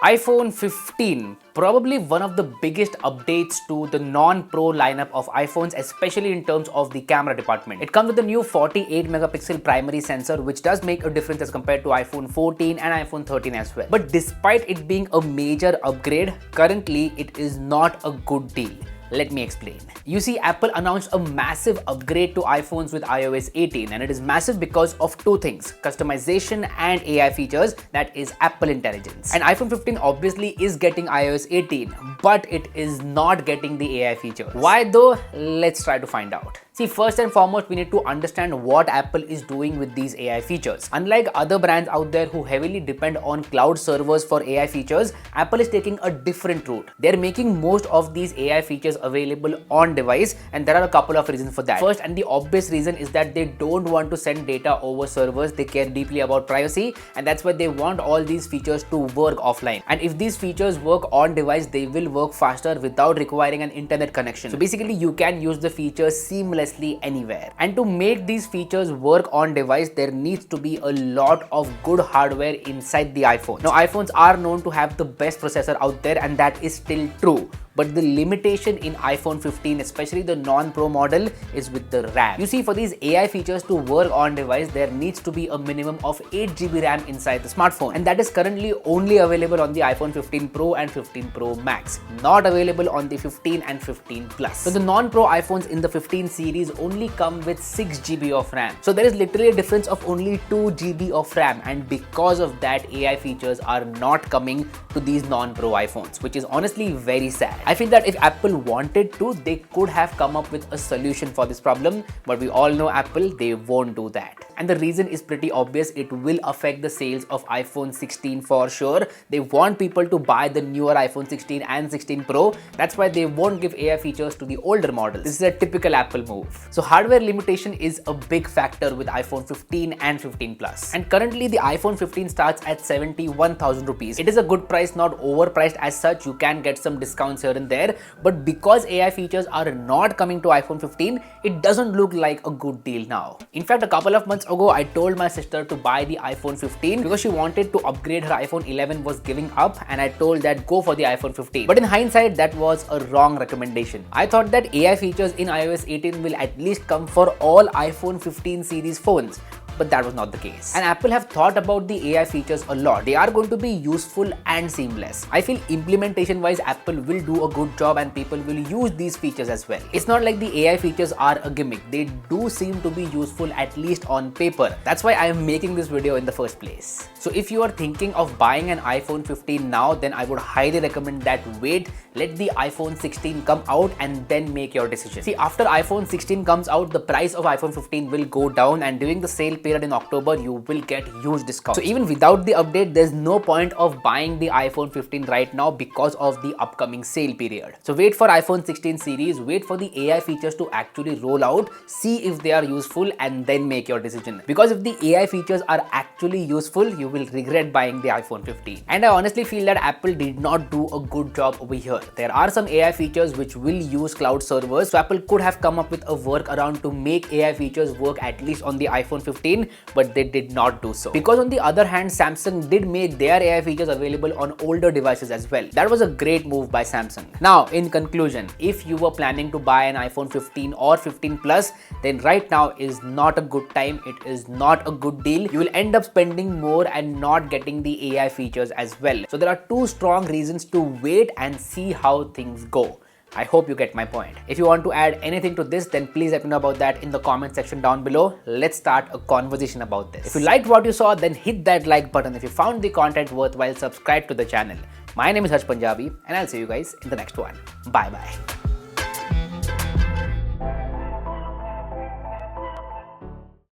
iPhone 15, probably one of the biggest updates to the non-Pro lineup of iPhones, especially in terms of the camera department. It comes with a new 48 megapixel primary sensor, which does make a difference as compared to iPhone 14 and iPhone 13 as well. But despite it being a major upgrade, currently it is not a good deal. Let me explain. You see, Apple announced a massive upgrade to iPhones with iOS 18, and it is massive because of two things: customization and AI features, that is Apple Intelligence. And iPhone 15 obviously is getting iOS 18, but it is not getting the AI features. Why though? Let's try to find out. See, first and foremost, we need to understand what Apple is doing with these AI features. Unlike other brands out there who heavily depend on cloud servers for AI features, Apple is taking a different route. They're making most of these AI features available on device, and there are a couple of reasons for that. First, and the obvious reason, is that they don't want to send data over servers. They care deeply about privacy, and that's why they want all these features to work offline. And if these features work on device, they will work faster without requiring an internet connection. So basically, you can use the features seamlessly anywhere. And to make these features work on device, there needs to be a lot of good hardware inside the iPhone. Now, iPhones are known to have the best processor out there, and that is still true. But the limitation in iPhone 15, especially the non-Pro model, is with the RAM. You see, for these AI features to work on device, there needs to be a minimum of 8 GB RAM inside the smartphone. And that is currently only available on the iPhone 15 Pro and 15 Pro Max, not available on the 15 and 15 Plus. So the non-Pro iPhones in the 15 series only come with 6 GB of RAM. So there is literally a difference of only 2 GB of RAM. And because of that, AI features are not coming to these non-Pro iPhones, which is honestly very sad. I feel that if Apple wanted to, they could have come up with a solution for this problem, but we all know Apple, they won't do that. And the reason is pretty obvious: it will affect the sales of iPhone 16 for sure. They want people to buy the newer iPhone 16 and 16 Pro. That's why they won't give AI features to the older models. This is a typical Apple move. So hardware limitation is a big factor with iPhone 15 and 15 Plus. And currently the iPhone 15 starts at 71,000 rupees. It is a good price, not overpriced as such. You can get some discounts here and there, but because AI features are not coming to iPhone 15, it doesn't look like a good deal now. In fact, a couple of months ago, I told my sister to buy the iPhone 15 because she wanted to upgrade. Her iPhone 11 was giving up, and I told that go for the iPhone 15. But in hindsight, that was a wrong recommendation. I thought that AI features in iOS 18 will at least come for all iPhone 15 series phones. But that was not the case. And Apple have thought about the AI features a lot. They are going to be useful and seamless. I feel implementation wise, Apple will do a good job and people will use these features as well. It's not like the AI features are a gimmick. They do seem to be useful, at least on paper. That's why I am making this video in the first place. So if you are thinking of buying an iPhone 15 now, then I would highly recommend that wait, let the iPhone 16 come out and then make your decision. See, after iPhone 16 comes out, the price of iPhone 15 will go down, and during the sale period in October, you will get huge discounts. So even without the update, there's no point of buying the iPhone 15 right now because of the upcoming sale period. So wait for iPhone 16 series, wait for the AI features to actually roll out, see if they are useful, and then make your decision. Because if the AI features are actually useful, you will regret buying the iPhone 15. And I honestly feel that Apple did not do a good job over here. There are some AI features which will use cloud servers, so Apple could have come up with a workaround to make AI features work at least on the iPhone 15, but they did not do so. Because on the other hand, Samsung did make their AI features available on older devices as well. That was a great move by Samsung. Now, in conclusion, if you were planning to buy an iPhone 15 or 15 Plus, then right now is not a good time. It is not a good deal. You will end up spending more and not getting the AI features as well. So there are two strong reasons to wait and see how things go. I hope you get my point. If you want to add anything to this, then please let me know about that in the comment section down below. Let's start a conversation about this. If you liked what you saw, then hit that like button. If you found the content worthwhile, subscribe to the channel. My name is Harsh Punjabi, and I'll see you guys in the next one. Bye bye.